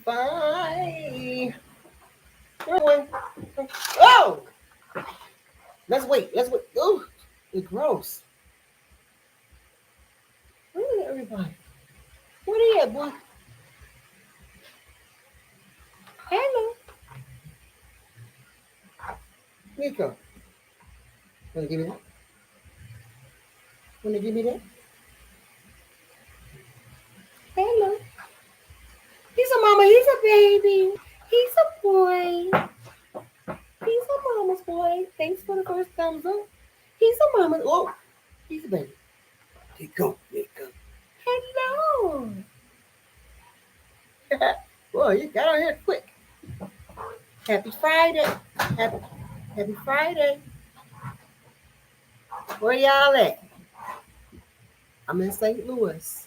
Bye. Oh! Let's wait. Oh, it's gross. Where is everybody? Where they at, boy? Hello. Nico. Wanna give me that? Wanna give me that? Hello. He's a mama. He's a baby. He's a boy. He's a mama's boy. Thanks for the first thumbs up. He's a mama's. Oh, he's a baby. There you go. There you go. Hello. Boy, you got on here quick. Happy Friday. Happy Friday. Where y'all at? I'm in St. Louis.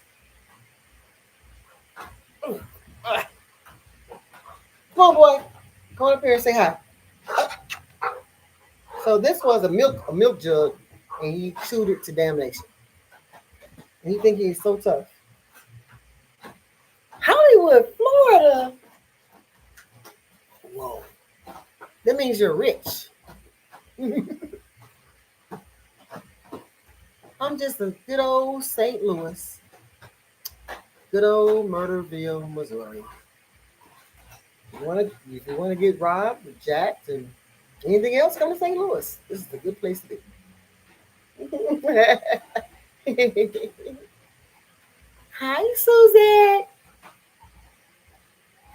Come on, boy. Come on up here and say hi. So this was a milk jug, and he chewed it to damnation. And he think he's so tough. Hollywood, Florida. Whoa. That means you're rich. I'm just a good old St. Louis. Good old Murderville, Missouri. If you want to get robbed, jacked, and anything else, come to St. Louis. This is a good place to be. Hi, Suzette.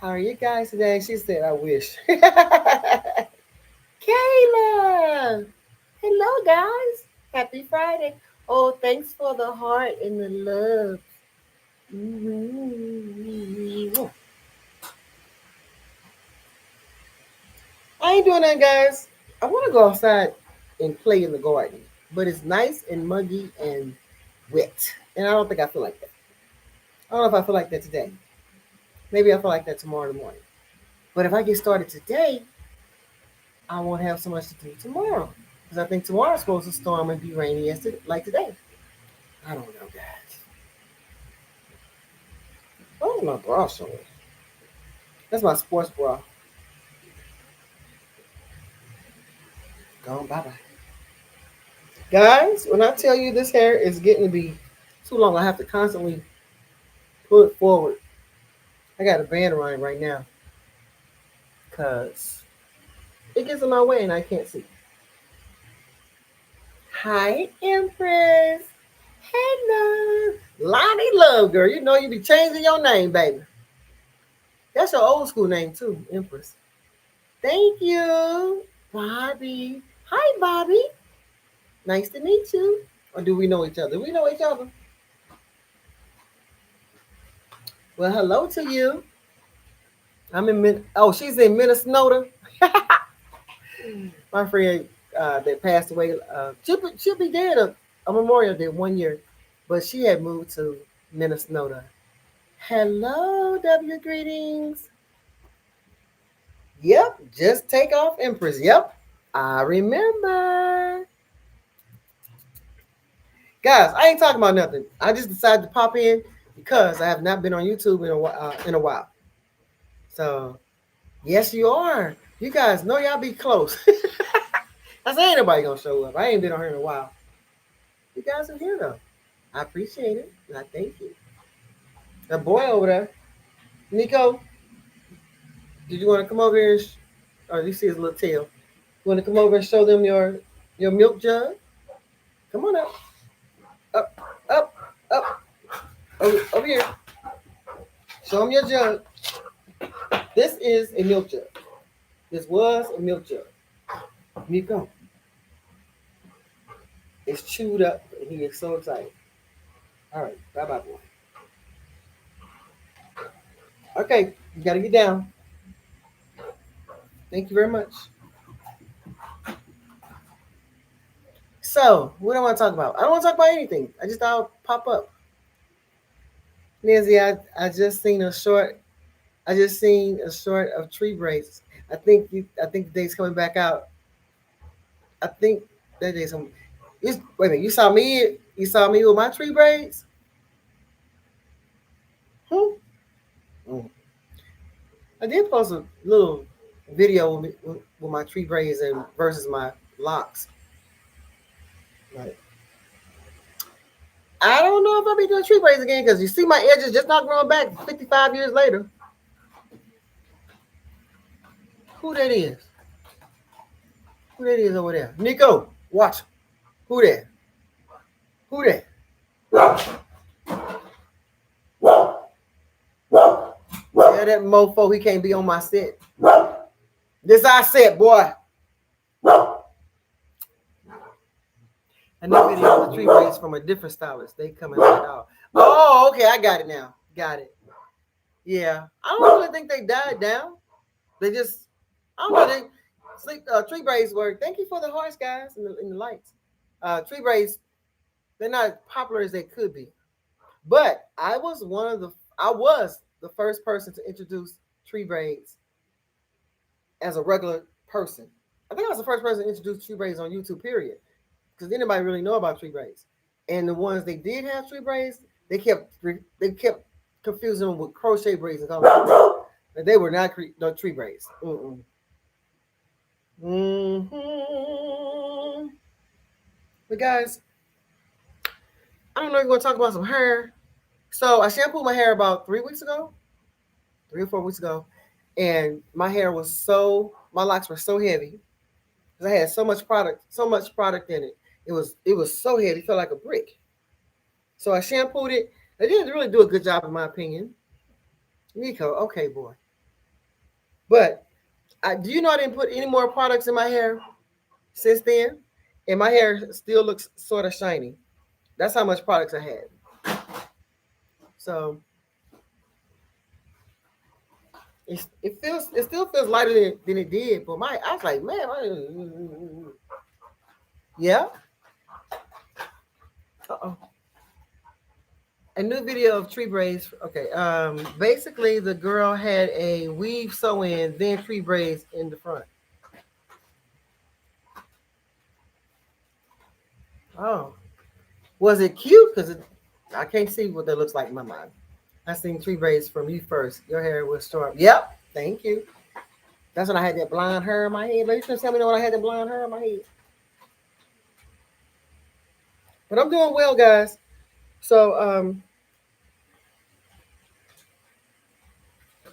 How are you guys today? She said, I wish. Kayla. Hello, guys. Happy Friday. Oh, thanks for the heart and the love. Mm-hmm. I ain't doing that, guys. I want to go outside and play in the garden, but it's nice and muggy and wet, and I don't think I feel like that. I don't know if I feel like that today. Maybe I feel like that tomorrow in the morning. But if I get started today, I won't have so much to do tomorrow, because I think tomorrow's supposed to storm and be rainy like today. I don't know, guys. Oh, my bra showing. That's my sports bra. Gone, bye-bye. Guys, when I tell you this hair is getting to be too long, I have to constantly pull it forward. I got a band around it right now because it gets in my way and I can't see. Hi, Empress. Hello. Lonnie Love Girl. You know you be changing your name, baby. That's your old school name too, Empress. Thank you. Bobby. Hi, Bobby. Nice to meet you. Or do we know each other? We know each other. Well, hello to you. I'm in she's in Minnesota. My friend that passed away, she'll be dead a Memorial Day 1 year, but she had moved to Minnesota. Hello, W greetings. Yep, just take off Empress. Yep, I remember. Guys, I ain't talking about nothing. I just decided to pop in because I have not been on YouTube in a while. So, yes, you are. You guys know y'all be close. I said ain't nobody gonna show up. I ain't been on here in a while. You guys are here though. I appreciate it. And I thank you. The boy over there, Nico, did you want to come over here? You see his little tail. You want to come over and show them your milk jug? Come on up. Up. Over here. Show them your jug. This is a milk jug. This was a milk jug. Nico. It's chewed up and he is so excited. All right. Bye-bye, boy. Okay. You got to get down. Thank you very much. So, what do I want to talk about? I don't want to talk about anything. I just thought I'll pop up. Nezi, I just seen a short of tree braids. I think the day's coming back out. I think that day's coming. Wait a minute, you saw me with my tree braids? I did post a little video with my tree braids and versus my locks. Like, I don't know if I'll be doing tree braids again because you see my edges just not growing back 55 years later. Who that is? Who that is over there? Nico, watch. Who that? Who that? Yeah, that mofo, he can't be on my set. This our set, boy. Another video of the tree braids from a different stylist. They coming out. Oh, okay, I got it now. Got it. Yeah, I don't really think they died down. They just, I don't know. They tree braids work. Thank you for the hearts, guys, and the lights. Tree braids, they're not popular as they could be. But I was the first person to introduce tree braids as a regular person. I think I was the first person to introduce tree braids on YouTube, period. Because anybody really know about tree braids. And the ones they did have tree braids, they kept confusing them with crochet braids and calling them. They were not tree braids. But guys, I don't know if we're going to talk about some hair. So I shampooed my hair about 3 or 4 weeks ago. And my locks were so heavy. Because I had so much product in it. It was so heavy, it felt like a brick. So I shampooed it. I didn't really do a good job, in my opinion. Nico, okay, boy. But do you know I didn't put any more products in my hair since then? And my hair still looks sort of shiny. That's how much products I had. So it still feels lighter than it did. But I was like, man, yeah. Uh-oh. A new video of tree braids. Okay. Basically, the girl had a weave sew-in, then tree braids in the front. Oh. Was it cute? Because I can't see what that looks like in my mind. I seen tree braids from you first. Your hair was short. Yep. Thank you. That's when I had that blonde hair in my head. But you can tell me when I had that blonde hair in my head. But I'm doing well, guys. So,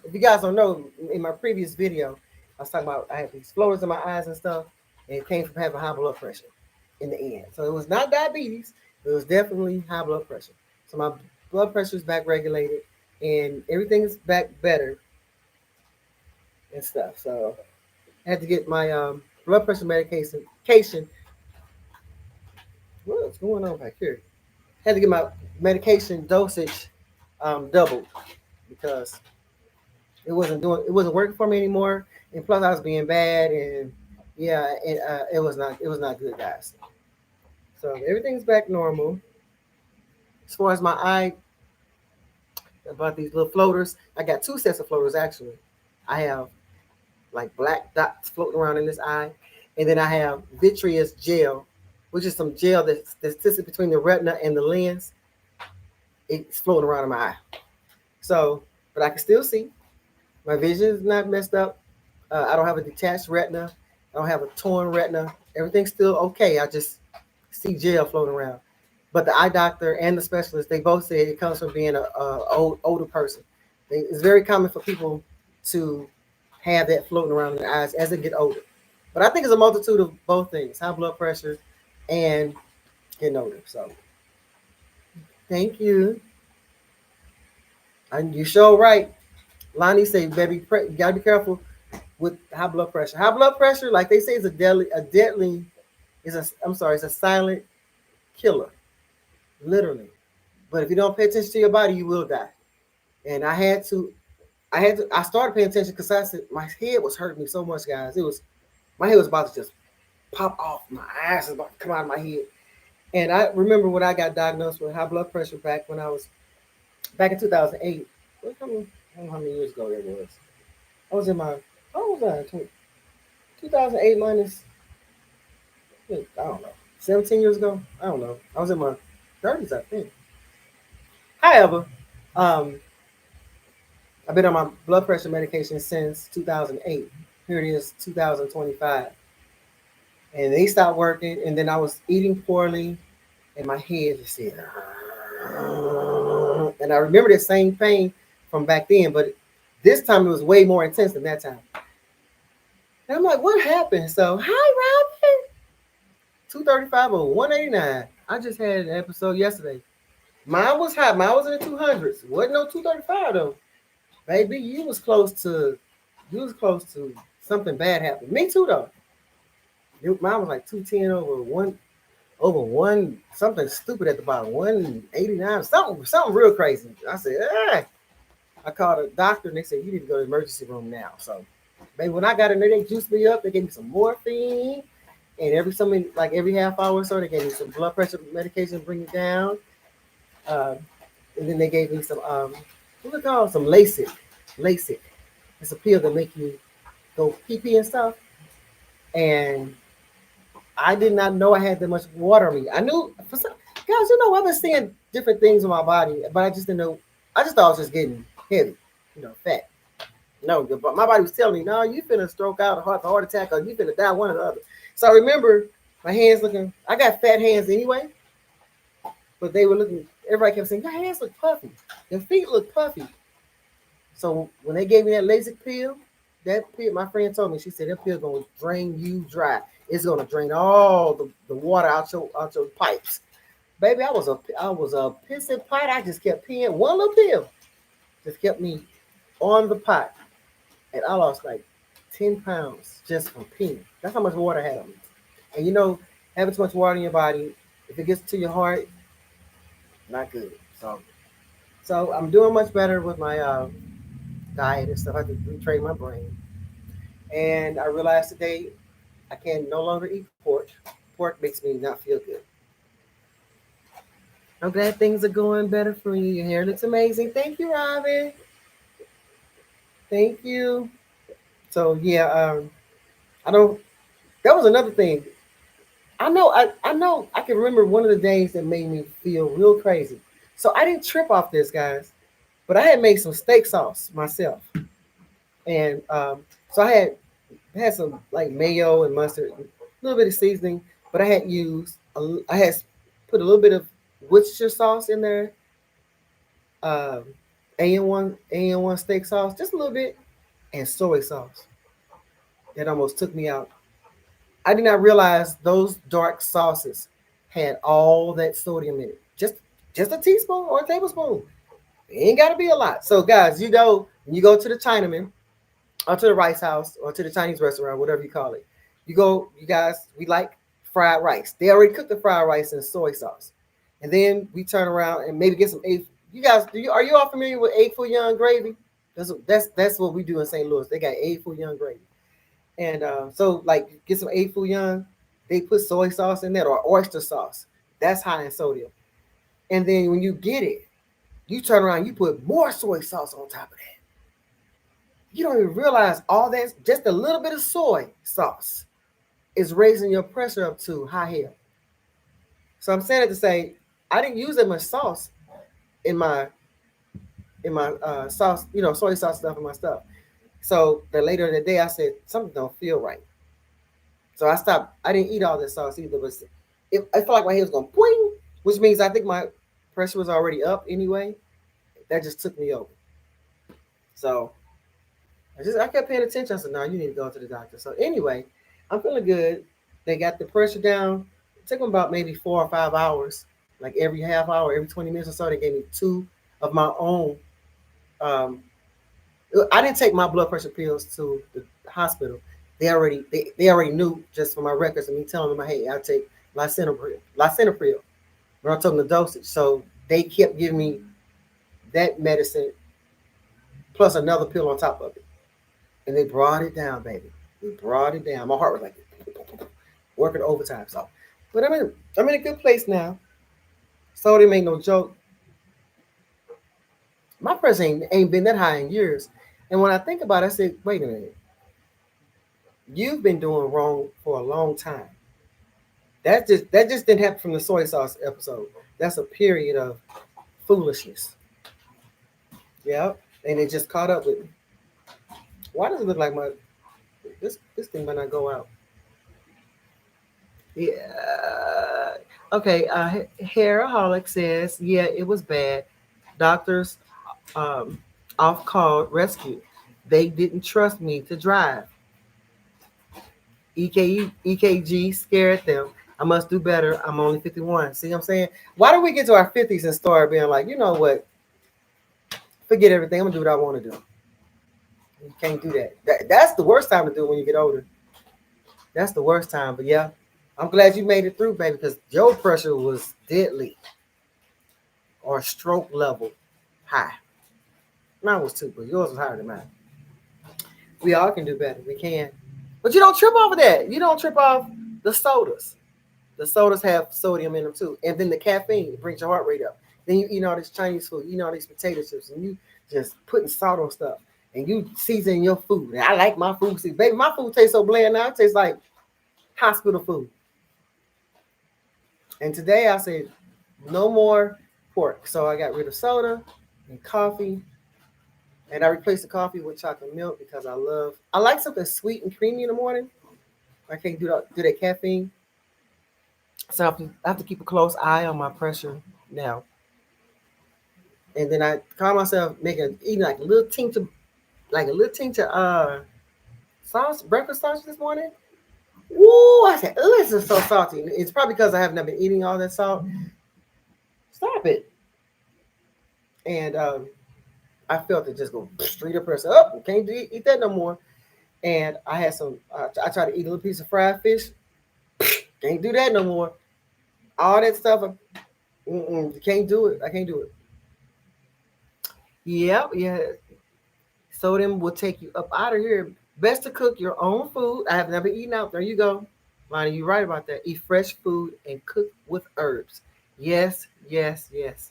if you guys don't know, in my previous video, I was talking about I had these floaters in my eyes and stuff, and it came from having high blood pressure in the end. So it was not diabetes, it was definitely high blood pressure. So my blood pressure is back regulated, and everything is back better and stuff. So I had to get my blood pressure medication. What's going on back here? I had to get my medication dosage doubled because it wasn't working for me anymore, and plus I was being bad, and yeah, it was not good, guys. So everything's back normal. As far as my eye, about these little floaters, I got 2 sets of floaters actually. I have like black dots floating around in this eye, and then I have vitreous gel, which is some gel that sits between the retina and the lens. It's floating around in my eye. So, but I can still see. My vision is not messed up. I don't have a detached retina. I don't have a torn retina. Everything's still okay. I just see gel floating around. But the eye doctor and the specialist, they both say it comes from being an older person. It's very common for people to have that floating around in their eyes as they get older. But I think it's a multitude of both things, high blood pressure and getting older. So thank you. And you sure right. Lonnie say, baby, you gotta be careful with high blood pressure. High blood pressure, like they say, is it's a silent killer, literally. But if you don't pay attention to your body, you will die. And I started paying attention because I said my head was hurting me so much, guys. My head was about to just pop off. My eyes was about to come out of my head. And I remember when I got diagnosed with high blood pressure back in 2008. I don't know how many years ago that was. I was in my, how was I? 2008 minus, I don't know, 17 years ago? I don't know. I was in my 30s, I think. However, I've been on my blood pressure medication since 2008. Here it is, 2025. And they stopped working, and then I was eating poorly, and my head just said, and I remember the same pain from back then, but this time it was way more intense than that time. And I'm like, what happened? So, hi, Robin. 235 or 189. I just had an episode yesterday. Mine was high. Mine was in the 200s. Wasn't no 235 though. Baby, you was close to something bad happening. Me too though. Mine was like 210 over one something stupid at the bottom. 189. Something real crazy. I said, ah. I called a doctor and they said you need to go to the emergency room now. So baby, when I got in there, they juiced me up, they gave me some morphine. And every half hour or so, they gave me some blood pressure medication to bring it down. Uh, and then they gave me some what's it called? Some LASIK. LASIK. It's a pill that make you go pee pee and stuff. And I did not know I had that much water on me. I knew guys, I've been seeing different things in my body, but I just didn't know. I just thought I was just getting heavy, fat. No, but my body was telling me, no, you finna stroke out, a heart attack, or you finna die, one or the other. So I remember my hands looking. I got fat hands anyway, but they were looking. Everybody kept saying, your hands look puffy, your feet look puffy. So when they gave me that LASIK pill, my friend told me, she said that pill gonna drain you dry. It's gonna drain all the water out your pipes. Baby, I was a pissing pot. I just kept peeing. One little pill just kept me on the pot, and I lost like 10 pounds just from peeing. That's how much water I had on me. And having too much water in your body, if it gets to your heart, not good. So I'm doing much better with my diet and stuff. I have to retrain my brain. And I realized today I can no longer eat pork. Pork makes me not feel good. I'm glad things are going better for you. Your hair looks amazing. Thank you, Robin. Thank you. So yeah, I don't. That was another thing. I know. I can remember one of the days that made me feel real crazy. So I didn't trip off this, guys, but I had made some steak sauce myself, and so I had some like mayo and mustard, a little bit of seasoning, but I had put a little bit of Worcestershire sauce in there, um, AN1 steak sauce, just a little bit, and soy sauce. That almost took me out. I did not realize those dark sauces had all that sodium in it. Just a teaspoon or a tablespoon. It ain't got to be a lot. So guys, when you go to the Chinaman or to the Rice House or to the Chinese restaurant, whatever you call it, you guys, we like fried rice. They already cooked the fried rice in soy sauce. And then we turn around and maybe get some egg. You guys, are you all familiar with egg foo young gravy? That's what we do in St. Louis. They got egg foo young gravy. And so, like, get some egg foo young. They put soy sauce in that or oyster sauce. That's high in sodium. And then when you get it, you turn around, you put more soy sauce on top of that. You don't even realize all that, just a little bit of soy sauce is raising your pressure up to high hell. So I'm saying it to say, I didn't use that much sauce in my sauce, soy sauce stuff in my stuff. So the later in the day, I said something don't feel right. So I stopped. I didn't eat all this sauce either, but I felt like my head was going boing, which means I think my pressure was already up anyway. That just took me over. So I kept paying attention. I said, "No, you need to go to the doctor." So anyway, I'm feeling good. They got the pressure down. It took them about maybe 4 or 5 hours. Like every half hour, every 20 minutes or so, they gave me two of my own. Um, I didn't take my blood pressure pills to the hospital. They already knew just from my records and me telling them, hey, I take lisinopril. But I told them the dosage. So they kept giving me that medicine plus another pill on top of it. And they brought it down, baby. They brought it down. My heart was like working overtime. So, but I'm in a good place now. So they make no joke. My pressure ain't been that high in years. And when I think about it, I said, wait a minute. You've been doing wrong for a long time. That just didn't happen from the soy sauce episode. That's a period of foolishness. Yeah. and it just caught up with me. Why does it look like my this thing might not go out? Yeah. Okay. Hairaholic says, yeah, it was bad. Doctors um, off call rescue. They didn't trust me to drive. EKG scared them. I must do better. I'm only 51. See what I'm saying? Why do we get to our 50s and start being like, you know what? Forget everything. I'm gonna do what I want to do. You can't do that's the worst time to do it when you get older. That's the worst time. But yeah, I'm glad you made it through, baby, because your pressure was deadly or stroke level high. Mine was too, but yours was higher than mine. We all can do better. We can. But you don't trip over that. You don't trip off the sodas. The sodas have sodium in them too. And then the caffeine brings your heart rate up. Then you eat all this Chinese food, you eat all these potato chips, and you just putting salt on stuff. And you season your food. And I like my food. See, baby, my food tastes so bland now. It tastes like hospital food. And today I said, no more pork. So I got rid of soda and coffee. And I replaced the coffee with chocolate milk because I like something sweet and creamy in the morning. I can't do that caffeine. So I have to keep a close eye on my pressure now. And then I call myself eating like a little tincture sauce, breakfast sausage this morning. Woo! I said, oh, this is so salty. It's probably because I haven't been eating all that salt. Stop it. And I felt it just go straight up pressure. Oh, can't eat that no more. And I had some. I tried to eat a little piece of fried fish. Can't do that no more. All that stuff. Can't do it. I can't do it. Yep. Yeah. Sodium will take you up out of here. Best to cook your own food. I have never eaten out. There you go. Lonnie, you're right about that. Eat fresh food and cook with herbs. Yes, yes, yes.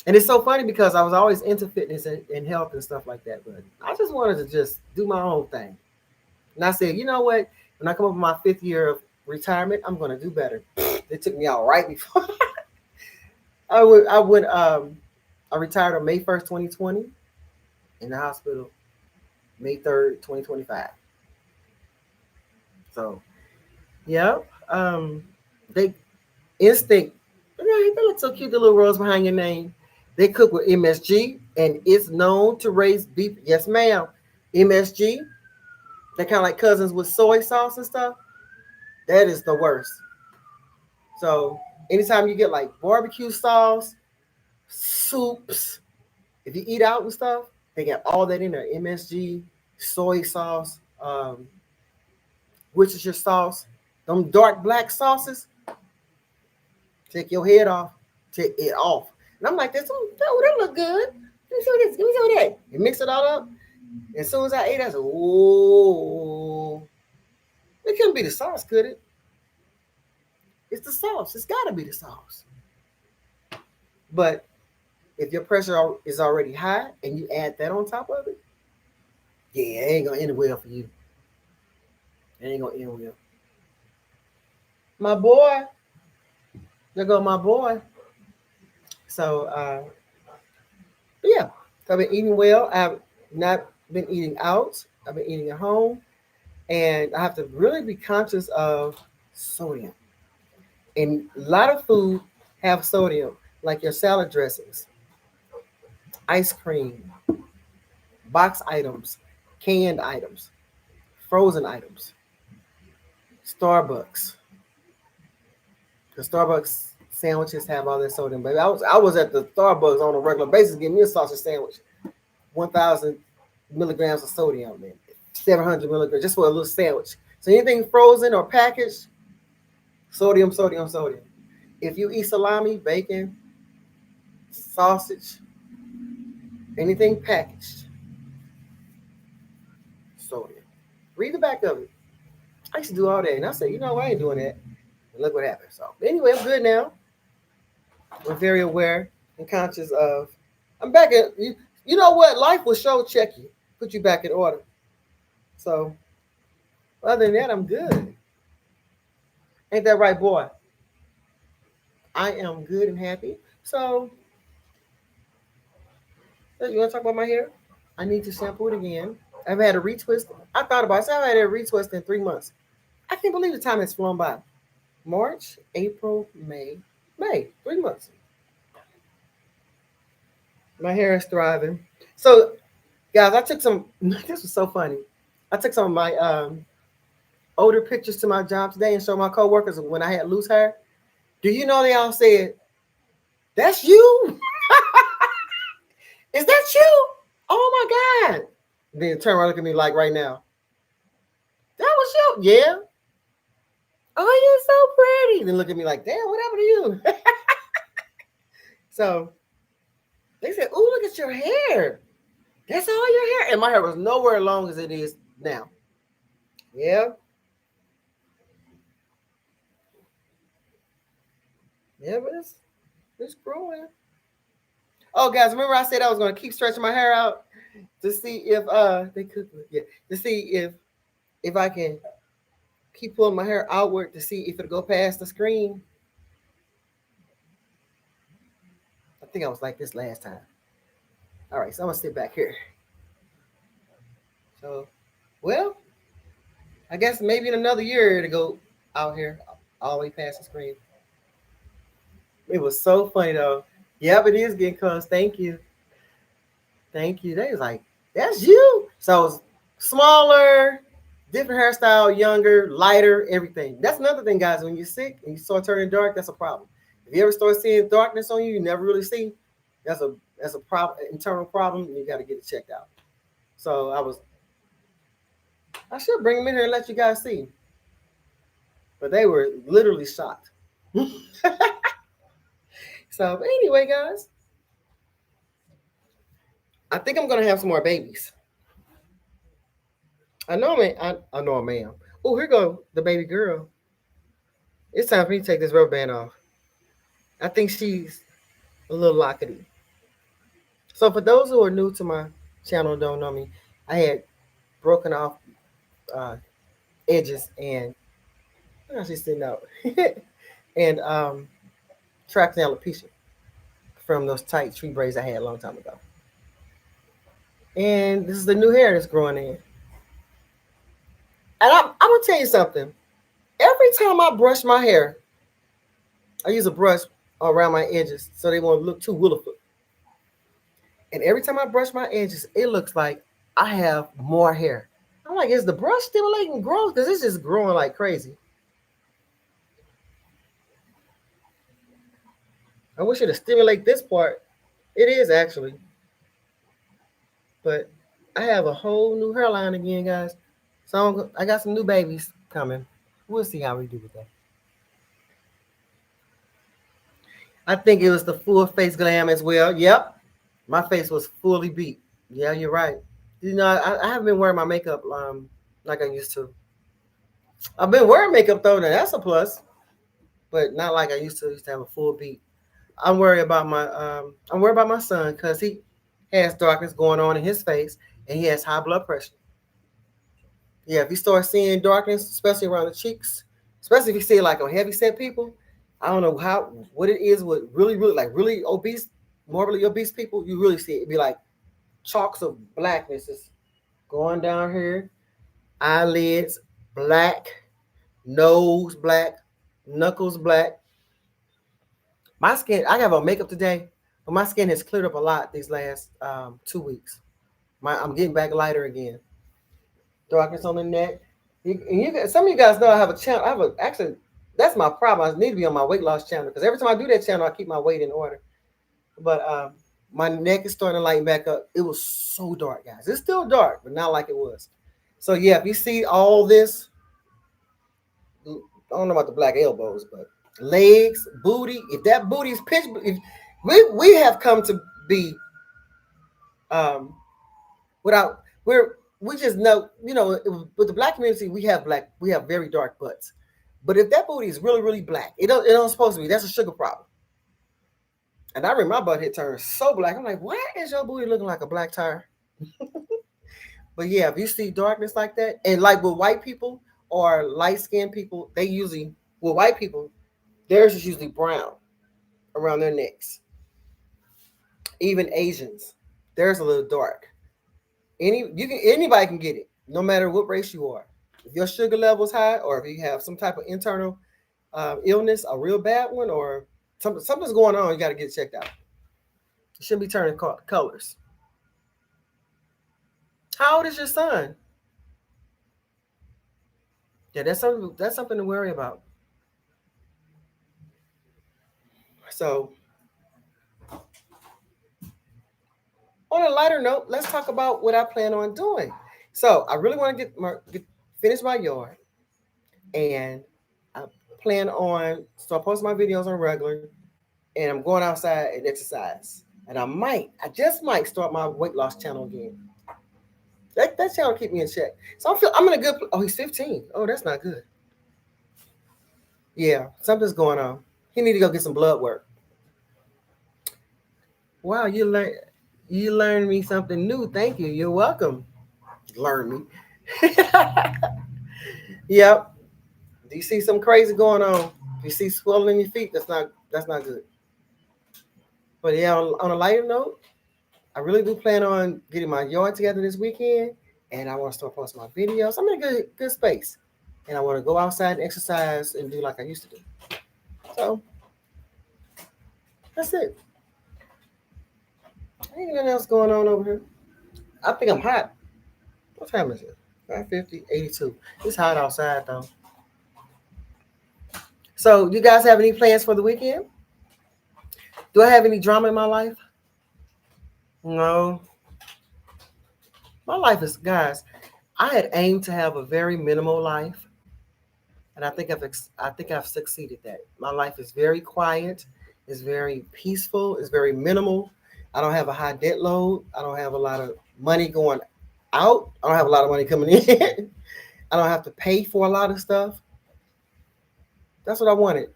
And it's so funny because I was always into fitness and health and stuff like that. But I just wanted to just do my own thing. And I said, you know what? When I come up with my 5th year of retirement, I'm going to do better. They took me out right before. I retired on May 1st, 2020 in the hospital, May 3rd, 2025. So, yeah. They instinct. They look so cute, the little rose behind your name. They cook with MSG, and it's known to raise beef. Yes, ma'am. MSG. They're kind of like cousins with soy sauce and stuff. That is the worst. So, anytime you get like barbecue sauce, soups, if you eat out and stuff, they got all that in there. MSG, soy sauce, which is your sauce. Them dark black sauces, take your head off, take it off. And I'm like, that look good. Let me see this. Let me see that. You mix it all up. As soon as I ate, I said, oh, it couldn't be the sauce, could it? It's the sauce. It's got to be the sauce. But if your pressure is already high and you add that on top of it, yeah, it ain't going to end well for you. It ain't going to end well. My boy. There go my boy. So, yeah. So I've been eating well. I've not been eating out. I've been eating at home. And I have to really be conscious of sodium. And a lot of food have sodium, like your salad dressings, ice cream, box items, canned items, frozen items, Starbucks. The Starbucks sandwiches have all that sodium, baby. I was at the Starbucks on a regular basis getting me a sausage sandwich, 1,000 milligrams of sodium, man, 700 milligrams just for a little sandwich. So anything frozen or packaged, sodium, sodium, sodium. If you eat salami, bacon, sausage, anything packaged, sodium. Read the back of it. I used to do all that, and I said, you know, I ain't doing that. And look what happened. So anyway, I'm good now. We're very aware and conscious of. I'm back at you. You know what? Life will show check you, put you back in order. So other than that, I'm good. Ain't that right, boy? I am good and happy. So You want to talk about my hair? I need to shampoo it again. I've had a retwist. I thought about it. I haven't had a retwist in 3 months. I can't believe the time has flown by. March, April, May, 3 months. My hair is thriving. So, guys, I took some. This was so funny. I took some of my older pictures to my job today and showed my coworkers when I had loose hair. Do you know they all said, "That's you? Is that you? Oh my God!" Then turn around and look at me like right now. That was you? Yeah. Oh, you're so pretty. Then look at me like, damn, what happened to you? So they said, "Oh, look at your hair. That's all your hair." And my hair was nowhere as long as it is now. Yeah. Yeah, but it's growing. Oh, guys, remember I said I was gonna keep stretching my hair out to see if they could, yeah, to see if I can keep pulling my hair outward to see if it'll go past the screen. I think I was like this last time. All right, so I'm gonna sit back here. So, well, I guess maybe in another year to go out here all the way past the screen. It was so funny though. Yep, it is getting close. Thank you. Thank you. They was like, that's you. So it's smaller, different hairstyle, younger, lighter, everything. That's another thing, guys. When you're sick and you start turning dark, that's a problem. If you ever start seeing darkness on you, you never really see. That's a problem, internal problem, and you got to get it checked out. So I should bring them in here and let you guys see. But they were literally shocked. So anyway, guys, I think I'm gonna have some more babies. I know, man. I know, I am. Oh, here go the baby girl. It's time for me to take this rubber band off. I think she's a little lockety. So for those who are new to my channel and don't know me, I had broken off uh, edges and she's sitting out and trapped in alopecia from those tight tree braids I had a long time ago. And this is the new hair that's growing in. And I'm gonna tell you something. Every time I brush my hair, I use a brush around my edges so they won't look too willowfoot. And every time I brush my edges, it looks like I have more hair. I'm like, is the brush stimulating growth? Because it's just growing like crazy. I wish it would stimulate this part. It is actually. But I have a whole new hairline again, guys. So I got some new babies coming. We'll see how we do with that. I think it was the full face glam as well. Yep. My face was fully beat. Yeah, you're right. You know, I haven't been wearing my makeup like I used to. I've been wearing makeup though, now that's a plus, but not like I used to. I used to have a full beat. I'm worried about my son because he has darkness going on in his face and he has high blood pressure. Yeah, if you start seeing darkness, especially around the cheeks, especially if you see it like on heavy set people, I don't know what it is with really obese, morbidly obese people. You really see it. It'd be like chalks of blackness is going down here, eyelids black, nose black, knuckles black. My skin, I have on makeup today, but my skin has cleared up a lot these last 2 weeks. I'm getting back lighter again. Darkness on the neck. Some of you guys know I have a channel. Actually, that's my problem. I need to be on my weight loss channel because every time I do that channel, I keep my weight in order. But my neck is starting to lighten back up. It was so dark, guys. It's still dark, but not like it was. So yeah, if you see all this, I don't know about the black elbows, but legs, booty. If that booty is pitch, if we have come to be without we just know, with the black community, we have very dark butts. But if that booty is really, really black, it don't supposed to be. That's a sugar problem. And I remember my butt had turned so black. I'm like, why is your booty looking like a black tire? But yeah, if you see darkness like that, and like with white people or light skinned people, with white people, theirs is usually brown around their necks. Even Asians, There's a little dark. Anybody can get it, no matter what race you are. If your sugar level is high, or if you have some type of internal illness, a real bad one, or something's going on, you got to get checked out. You shouldn't be turning colors. How old is your son? Yeah, that's something to worry about. So, on a lighter note, let's talk about what I plan on doing. So, I really want to finish my yard, and I plan on start posting my videos on regular, and I'm going outside and exercise. And I just might start my weight loss channel again. That channel keep me in check. So I'm in a good. Oh, he's 15. Oh, that's not good. Yeah, something's going on. He need to go get some blood work. Wow, you learned me something new. Thank you. You're welcome. Learn me. Yep. Do you see some crazy going on? If you see swelling in your feet, that's not good. But yeah, on a lighter note, I really do plan on getting my yard together this weekend, and I want to start posting my videos. I'm in a good space, and I want to go outside and exercise and do like I used to do. So that's it. Ain't nothing else going on over here. I think I'm hot. What time is it? 5:50, 82. It's hot outside though. So, you guys have any plans for the weekend? Do I have any drama in my life? No. My life is, guys, I had aimed to have a very minimal life, and I think I've succeeded that. My life is very quiet, it's very peaceful, it's very minimal. I don't have a high debt load. I don't have a lot of money going out. I don't have a lot of money coming in. I don't have to pay for a lot of stuff. That's what I wanted.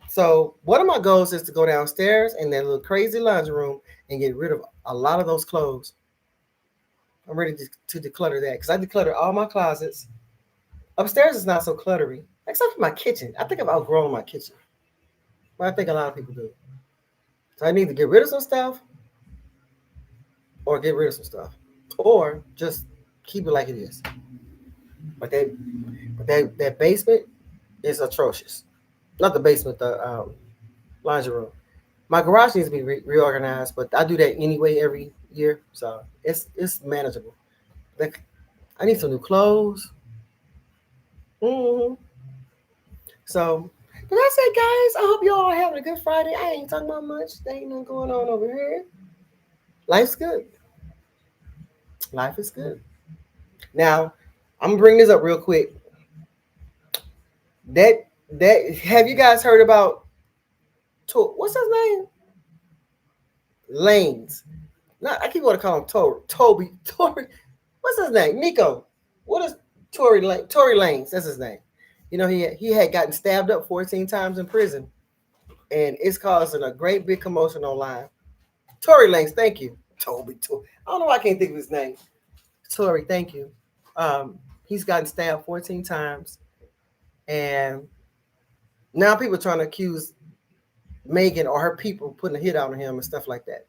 So one of my goals is to go downstairs in that little crazy laundry room and get rid of a lot of those clothes. I'm ready to declutter that because I decluttered all my closets. Upstairs is not so cluttery, except for my kitchen. I think I've outgrown my kitchen, but I think a lot of people do. So I need to get rid of some stuff, or get rid of some stuff, or just keep it like it is. But that basement is atrocious. Not the basement, the laundry room. My garage needs to be reorganized, but I do that anyway every year, so it's manageable. Like, I need some new clothes. hmm So that's it, guys. I hope you all are having a good Friday. I ain't talking about much. There ain't nothing going on over here. Life's good. Life is good. Now, I'm gonna bring this up real quick. That have you guys heard about what's his name? Lanes. Not I keep want to call him Tory. What's his name? Nico. What is Tory Lanez? That's his name. You know, he had gotten stabbed up 14 times in prison, and it's causing a great big commotion online. Tory Lanez, thank you. Tory. I don't know why I can't think of his name. Tory, thank you. He's gotten stabbed 14 times, and now people are trying to accuse Megan or her people putting a hit out on him and stuff like that.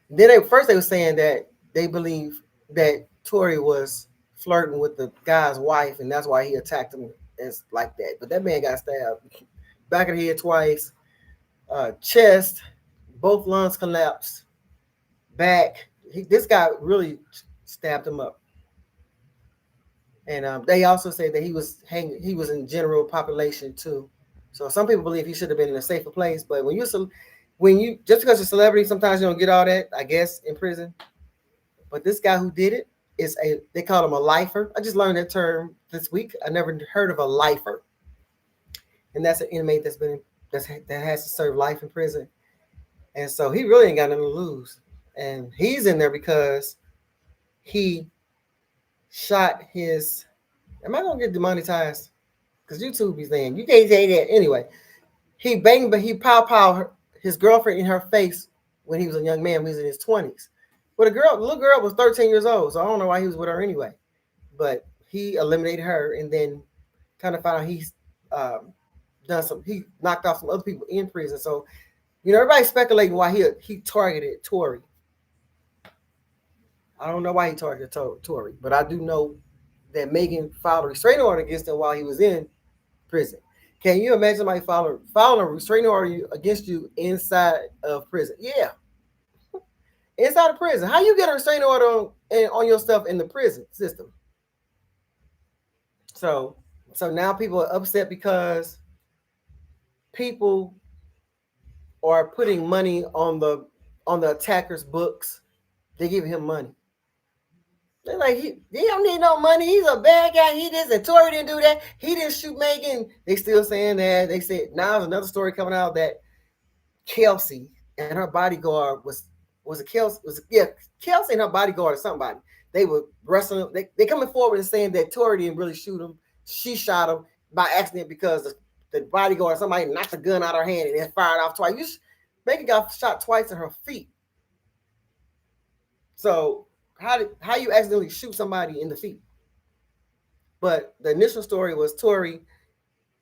Then they were saying that they believe that Tory was flirting with the guy's wife, and that's why he attacked him as like that. But that man got stabbed back of the head twice, chest, both lungs collapsed, back. This guy really stabbed him up. And they also say that he was in general population too. So some people believe he should have been in a safer place. But when you just because you're a celebrity, sometimes you don't get all that, I guess, in prison. But this guy who did it they call him a lifer. I just learned that term this week. I never heard of a lifer. And that's an inmate that has to serve life in prison. And so he really ain't got nothing to lose. And he's in there because he shot his. Am I gonna get demonetized? Because YouTube is saying you can't say that anyway. He banged, but he pow his girlfriend in her face when he was a young man. When he was in his 20s. But the little girl was 13 years old, so I don't know why he was with her anyway. But he eliminated her, and then kind of found out he's he knocked off some other people in prison. So everybody's speculating why he targeted Tory. I don't know why he targeted Tory, but I do know that Megan filed a restraining order against him while he was in prison. Can you imagine somebody filing a restraining order against you inside of prison? Yeah, inside of prison. How you get a restraining order on your stuff in the prison system? So, so now people are upset because people are putting money on the attacker's books. They give him money. They're like, he don't need no money. He's a bad guy. He this and Tory didn't do that. He didn't shoot Megan. They still saying that. They said now there's another story coming out that Kelsey and her bodyguard was a Kelsey was Kelsey and her bodyguard or somebody. They were wrestling. They coming forward and saying that Tory didn't really shoot him. She shot him by accident because the bodyguard or somebody knocked the gun out of her hand and then fired off twice. Megan got shot twice in her feet. So how you accidentally shoot somebody in the feet? But the initial story was Tory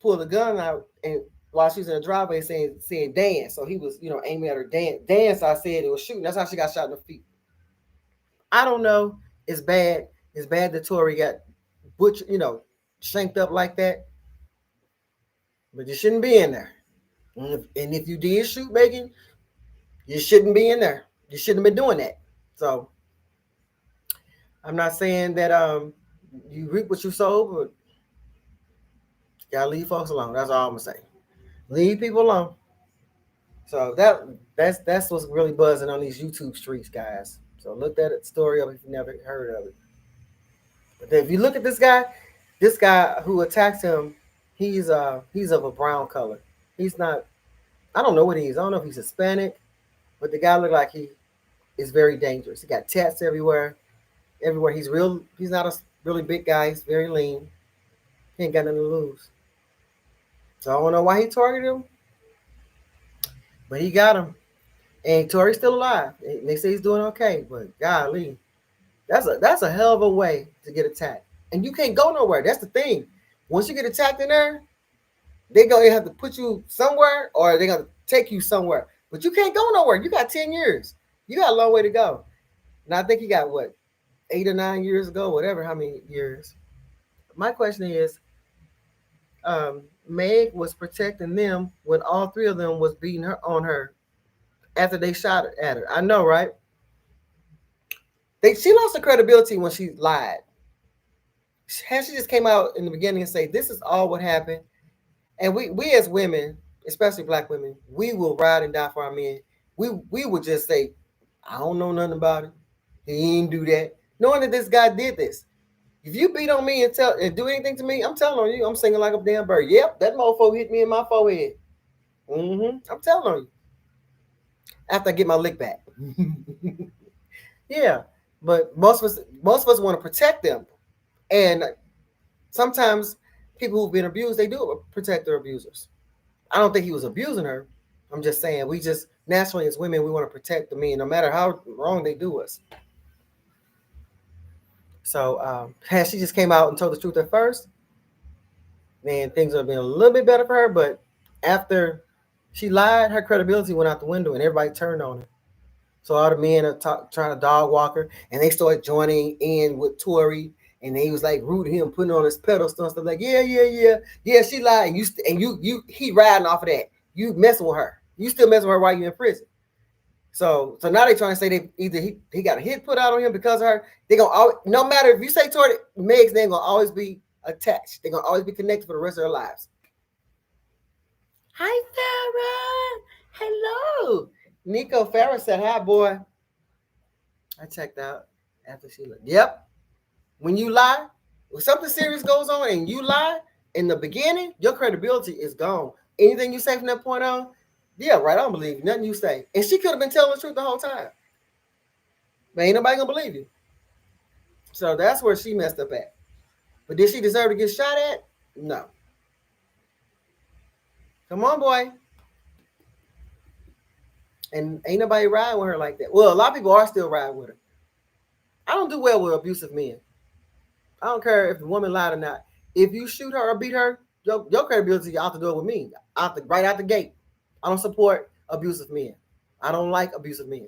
pulled the gun out and while she was in the driveway saying dance. So he was, aiming at her dance. I said it was shooting. That's how she got shot in the feet. I don't know. It's bad. It's bad that Tory got butchered, shanked up like that. But you shouldn't be in there. And if you did shoot Megan, you shouldn't be in there. You shouldn't have been doing that. So I'm not saying that you reap what you sow, but you gotta leave folks alone. That's all I'm gonna say. Leave people alone. So that's what's really buzzing on these YouTube streets, guys. So look that story up if you never heard of it. But if you look at this guy who attacked him, he's of a brown color. He's not. I don't know what he is. I don't know if he's Hispanic, but the guy looked like he is very dangerous. He got tats everywhere. He's not a really big guy. He's very lean. He ain't got nothing to lose. So I don't know why he targeted him, but he got him. And Tory's still alive. They say he's doing okay, but golly, that's a hell of a way to get attacked. And you can't go nowhere. That's the thing. Once you get attacked in there, they're gonna have to put you somewhere or they're gonna take you somewhere. But you can't go nowhere. You got 10 years. You got a long way to go. And I think he got 8 or 9 years ago, whatever, how many years. My question is, Meg was protecting them when all three of them was beating her on her after they shot at her. I know, right? She lost her credibility when she lied. She just came out in the beginning and say, this is all what happened. And we as women, especially black women, we will ride and die for our men. We would just say, I don't know nothing about it. He didn't do that. Knowing that this guy did this. If you beat on me and do anything to me, I'm telling on you, I'm singing like a damn bird. Yep, that mofo hit me in my forehead. I'm telling on you. After I get my lick back. Yeah. But most of us want to protect them. And sometimes people who've been abused, they do protect their abusers. I don't think he was abusing her. I'm just saying we just naturally as women, we want to protect the men no matter how wrong they do us. So she just came out and told the truth at first. Man, things have been a little bit better for her, but after she lied, her credibility went out the window and everybody turned on her. So all the men are trying to dog walk her, and they started joining in with Tory, and they was like rooting him, putting on his pedestal and stuff like, yeah, she lied, and he riding off of that. You messing with her. You still messing with her while you in prison. So now they trying to say they either he got a hit put out on him because of her. They gonna always, no matter if you say Tory, Meg's name gonna always be attached. They're gonna always be connected for the rest of their lives. Hi, Farrah. Hello. Nico Farrah said, hi, boy. I checked out after she looked. Yep. When you lie, when something serious goes on and you lie in the beginning, your credibility is gone. Anything you say from that point on, yeah, right, I don't believe you. Nothing you say. And she could have been telling the truth the whole time. But ain't nobody gonna believe you. So that's where she messed up at. But did she deserve to get shot at? No. Come on, boy. And ain't nobody riding with her like that. Well, a lot of people are still riding with her. I don't do well with abusive men. I don't care if the woman lied or not. If you shoot her or beat her, your credibility out the door with me. Right out the gate. I don't support abusive men. I don't like abusive men.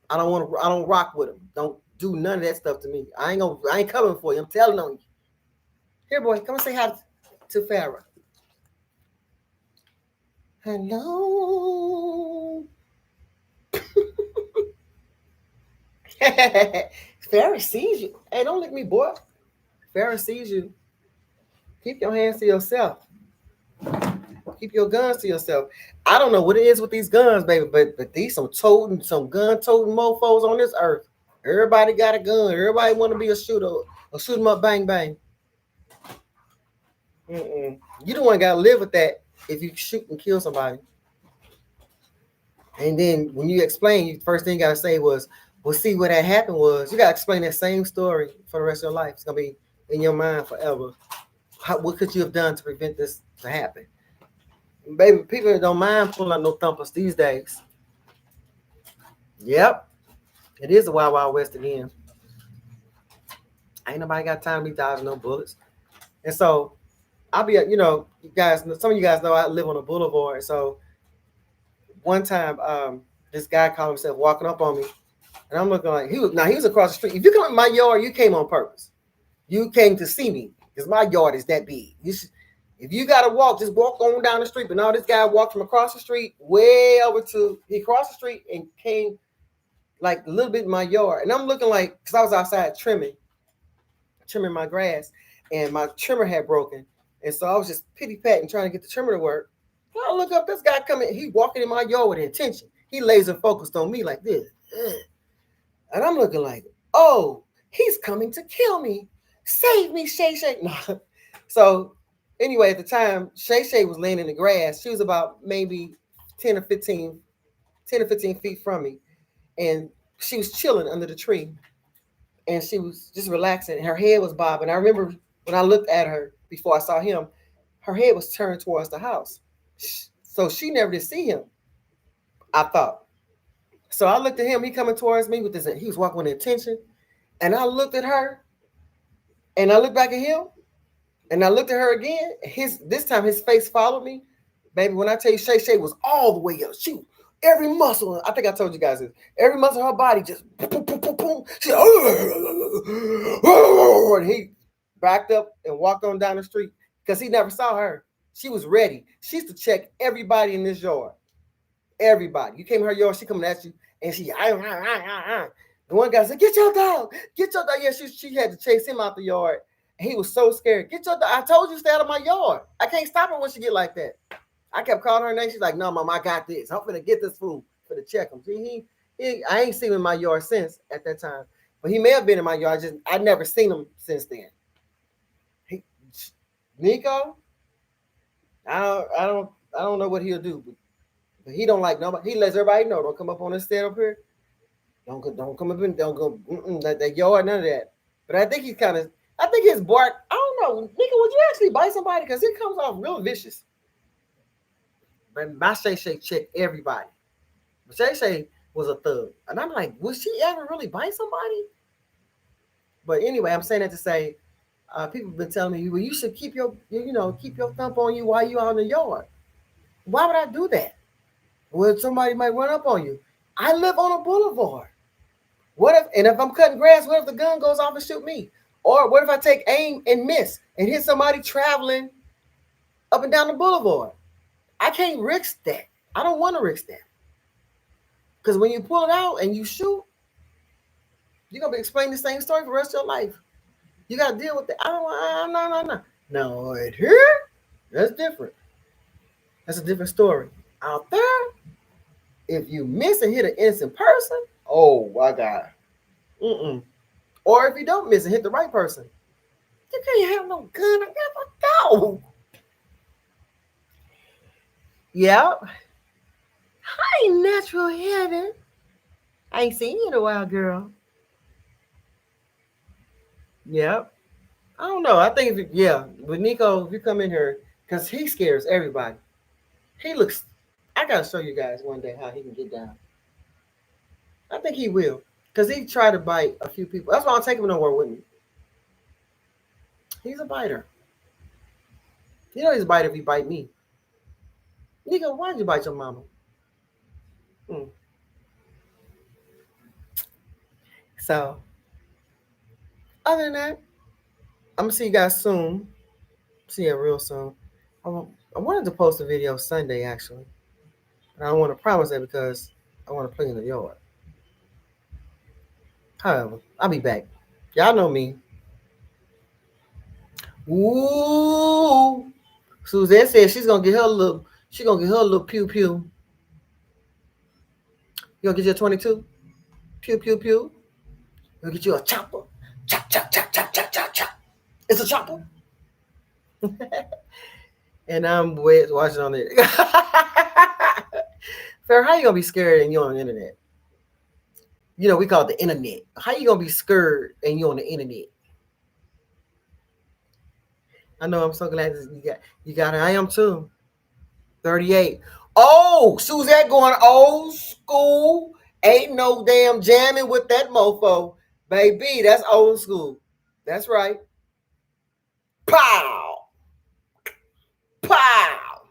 I don't rock with them. do none of that stuff to me. I ain't coming for you. I'm telling on you. Here, boy, come and say hi to Farrah. Hello. Farrah sees you. Hey, don't lick me, boy. Farrah sees you. Keep your hands to yourself. Keep your guns to yourself. I don't know what it is with these guns, baby, but these some gun toting mofos on this earth. Everybody got a gun. Everybody want to be a shooter, or shoot 'em up, bang bang. You don't want to gotta live with that if you shoot and kill somebody. And then when you explain, the first thing you gotta say was, "Well, see what that happened was." You gotta explain that same story for the rest of your life. It's gonna be in your mind forever. What could you have done to prevent this to happen? Baby, people don't mind pulling out no thumpers these days. Yep, it is the Wild Wild West again. Ain't nobody got time to be dodging no bullets. And so I'll be, you guys, some of you guys know I live on a boulevard. So one time, this guy called himself walking up on me, and I'm looking like he was across the street. If you come in my yard, you came on purpose. You came to see me because my yard is that big. If you gotta walk, just walk on down the street. But now this guy walked from across the street way over he crossed the street and came like a little bit in my yard. And I'm looking like, because I was outside trimming my grass, and my trimmer had broken. And so I was just pity-patting, trying to get the trimmer to work. I look up, this guy coming, he walking in my yard with intention. He laser focused on me like this. And I'm looking like, oh, he's coming to kill me. Save me, Shay Shay. No. So anyway, at the time, Shay Shay was laying in the grass. She was about maybe 10 or 15 feet from me. And she was chilling under the tree. And she was just relaxing. Her head was bobbing. I remember when I looked at her before I saw him, her head was turned towards the house. So she never did see him, I thought. So I looked at him. He coming towards me with this. He was walking with intention. And I looked at her. And I looked back at him. And I looked at her again. This time his face followed me. Baby, when I tell you Shay Shay was all the way up. She, every muscle, I think I told you guys this. Every muscle of her body just boom, boom, boom, boom. She, and he backed up and walked on down the street because he never saw her. She was ready. She used to check everybody in this yard. Everybody. You came in her yard, she coming at you, and she, the one guy said, get your dog. Yeah, she had to chase him out the yard. He was so scared. Get your dog. I told you stay out of my yard. I can't stop her when she get like that. I kept calling her name. She's like, no, Mom, I got this. I'm finna get this food for the check him. See, I ain't seen him in my yard since at that time. But he may have been in my yard. I never seen him since then. Nico, I don't know what he'll do, but he don't like nobody. He lets everybody know. Don't come up on this stand up here. Don't come up in. Don't go that yard. None of that. But I think I think his bark. I don't know, Nico. Would you actually bite somebody? Because it comes off real vicious. But my Shay Shay checked everybody. But Shay Shay was a thug, and I'm like, would she ever really bite somebody? But anyway, I'm saying that to say, people have been telling me, well, you should keep your thumb on you while you're out in the yard. Why would I do that? Well, somebody might run up on you. I live on a boulevard. If I'm cutting grass, what if the gun goes off and shoot me? Or what if I take aim and miss and hit somebody traveling up and down the boulevard? I can't risk that. I don't want to risk that. Because when you pull it out and you shoot, you're going to be explaining the same story for the rest of your life. You got to deal with that. No. No, right here, that's different. That's a different story. Out there, if you miss and hit an innocent person, oh my God. Or if you don't miss and hit the right person, you can't have no gun. I never go. Yep. Hi, natural heaven. I ain't seen you in a while, girl. Yep. I don't know. I think, with Nico, if you come in here, because he scares everybody. I got to show you guys one day how he can get down. I think he will. Because he tried to bite a few people. That's why I'll take him nowhere with me. He's a biter. You know he's a biter if he bite me. Nico, why'd you bite your mama? So, other than that, I'm gonna see you guys soon. See you real soon. I wanted to post a video Sunday actually, but I don't want to promise that because I want to play in the yard. However, I'll be back. Y'all know me. Ooh, Suzette said she's gonna get her a little. She gonna get her a little pew pew. You gonna get your 22? Pew pew pew. You gonna get you a chopper. Chop chop chop chop chop chop chop. It's a chopper. And I'm watching on it. Fair, how you gonna be scared and you on the internet? You know, we call it the internet. How you gonna be scared and you on the internet? I know, I'm so glad you got it. I am too. 38. Oh, Suzette going old school. Ain't no damn jamming with that mofo. Baby, that's old school. That's right. Pow! Pow!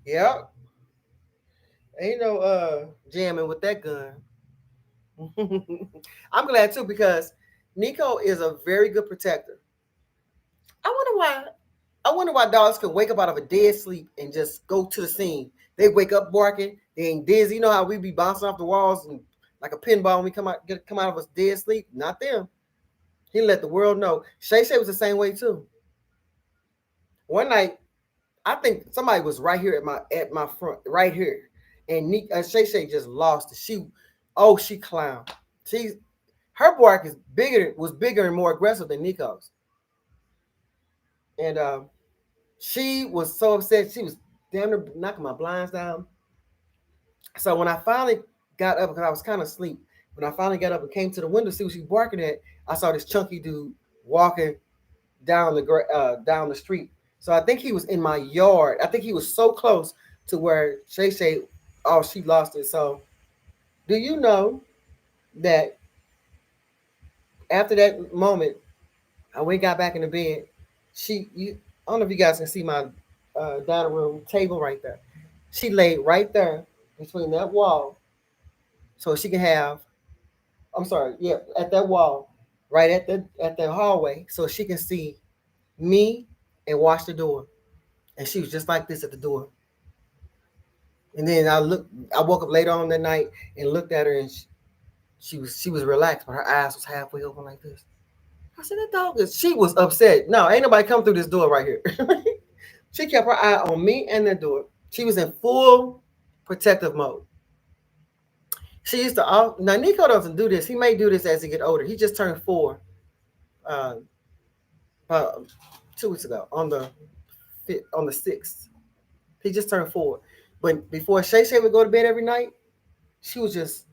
Yep. Ain't no jamming with that gun. I'm glad too because Nico is a very good protector. I wonder why dogs can wake up out of a dead sleep and just go to the scene. They wake up barking. They ain't dizzy. You know how we be bouncing off the walls and like a pinball when we come out of a dead sleep? Not them. He let the world know. Shay Shay was the same way too. One night, I think somebody was right here at my front, right here, and Shay Shay just lost it. She clown. Her bark was bigger and more aggressive than Nico's, and she was so upset. She was damn near knocking my blinds down. So when I finally got up, because I was kind of asleep, when I finally got up and came to the window to see what she was barking at, I saw this chunky dude walking down the street. So I think he was in my yard. I think he was so close to where Shay Shay, she lost it. So do you know that after that moment, I went got back in the bed. I don't know if you guys can see my dining room table right there. She laid right there between that wall, so she can have. I'm sorry, yeah, at that wall, right at the hallway, so she can see me and watch the door. And she was just like this at the door. And then I woke up later on that night and looked at her, and she was relaxed, but her eyes was halfway open like this. I said, that dog she was upset. No, ain't nobody come through this door right here. She kept her eye on me and the door. She was in full protective mode. She used to, now Nico doesn't do this. He may do this as he get older. He just turned 4 about 2 weeks ago on the 6th. He just turned 4. But before Shay Shay would go to bed every night, she was just,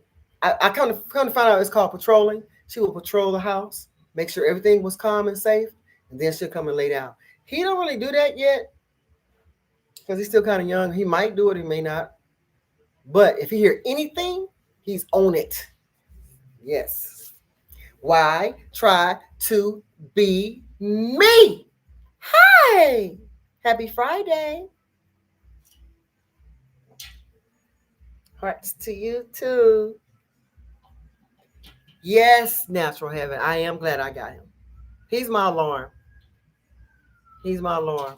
I kind of find out it's called patrolling. She would patrol the house, make sure everything was calm and safe, and then she'll come and lay down. He don't really do that yet because he's still kind of young. He might do it, he may not. But if he hear anything, he's on it. Yes. Why try to be me? Hi. Happy Friday. Hearts to you too. Yes, natural heaven. I am glad I got him. He's my alarm. He's my alarm.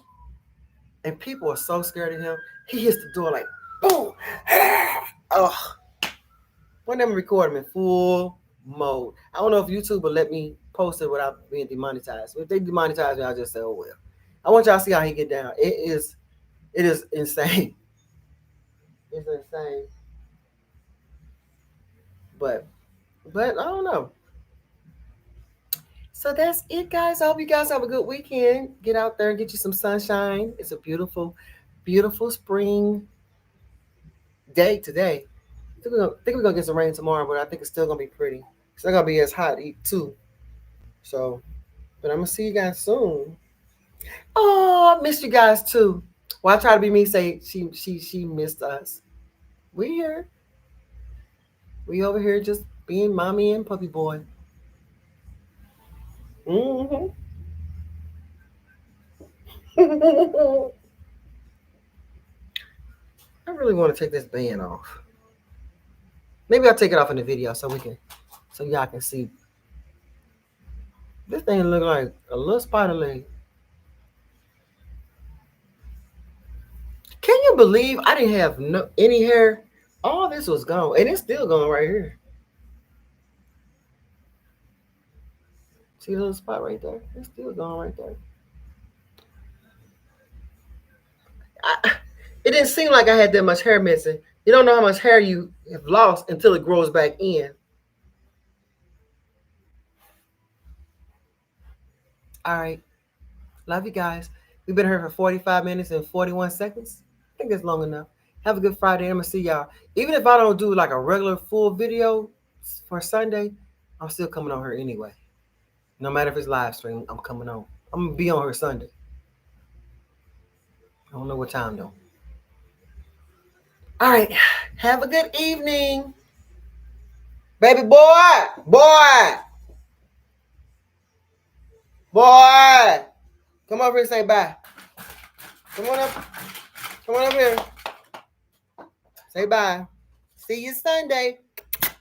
And people are so scared of him. He hits the door like, boom. Oh. When them record him in full mode. I don't know if YouTube will let me post it without being demonetized. If they demonetize me, I'll just say, oh well. I want y'all to see how he get down. It is insane. It's insane. But I don't know. So that's it, guys. I hope you guys have a good weekend. Get out there and get you some sunshine. It's a beautiful, beautiful spring day today. I think we're gonna get some rain tomorrow, but I think it's still gonna be pretty. It's not gonna be as hot too. So, but I'm gonna see you guys soon. Oh, I missed you guys too. Well, I try to be me. Say she missed us. We here. We over here just being mommy and puppy boy. Mm-hmm. I really want to take this band off. Maybe I'll take it off in the video so y'all can see This thing look like a little spider leg. Can you believe I didn't have any hair? All this was gone, and it's still gone right here. See the little spot right there? It's still gone right there. It didn't seem like I had that much hair missing. You don't know how much hair you have lost until it grows back in. All right. Love you guys. We've been here for 45 minutes and 41 seconds. I think that's long enough. Have a good Friday. I'm going to see y'all. Even if I don't do like a regular full video for Sunday, I'm still coming on her anyway. No matter if it's live stream, I'm coming on. I'm going to be on her Sunday. I don't know what time though. All right. Have a good evening. Baby boy. Boy. Boy. Come over here and say bye. Come on up. Come on up here. Say bye. See you Sunday.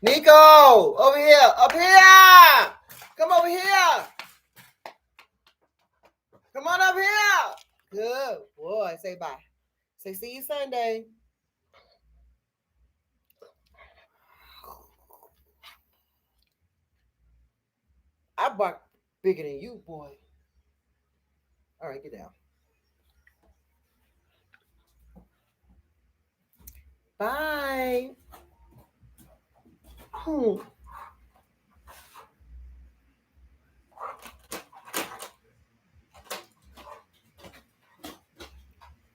Nico, over here. Up here. Come over here. Come on up here. Good boy. Say bye. Say see you Sunday. I bark bigger than you, boy. All right, get down. Bye.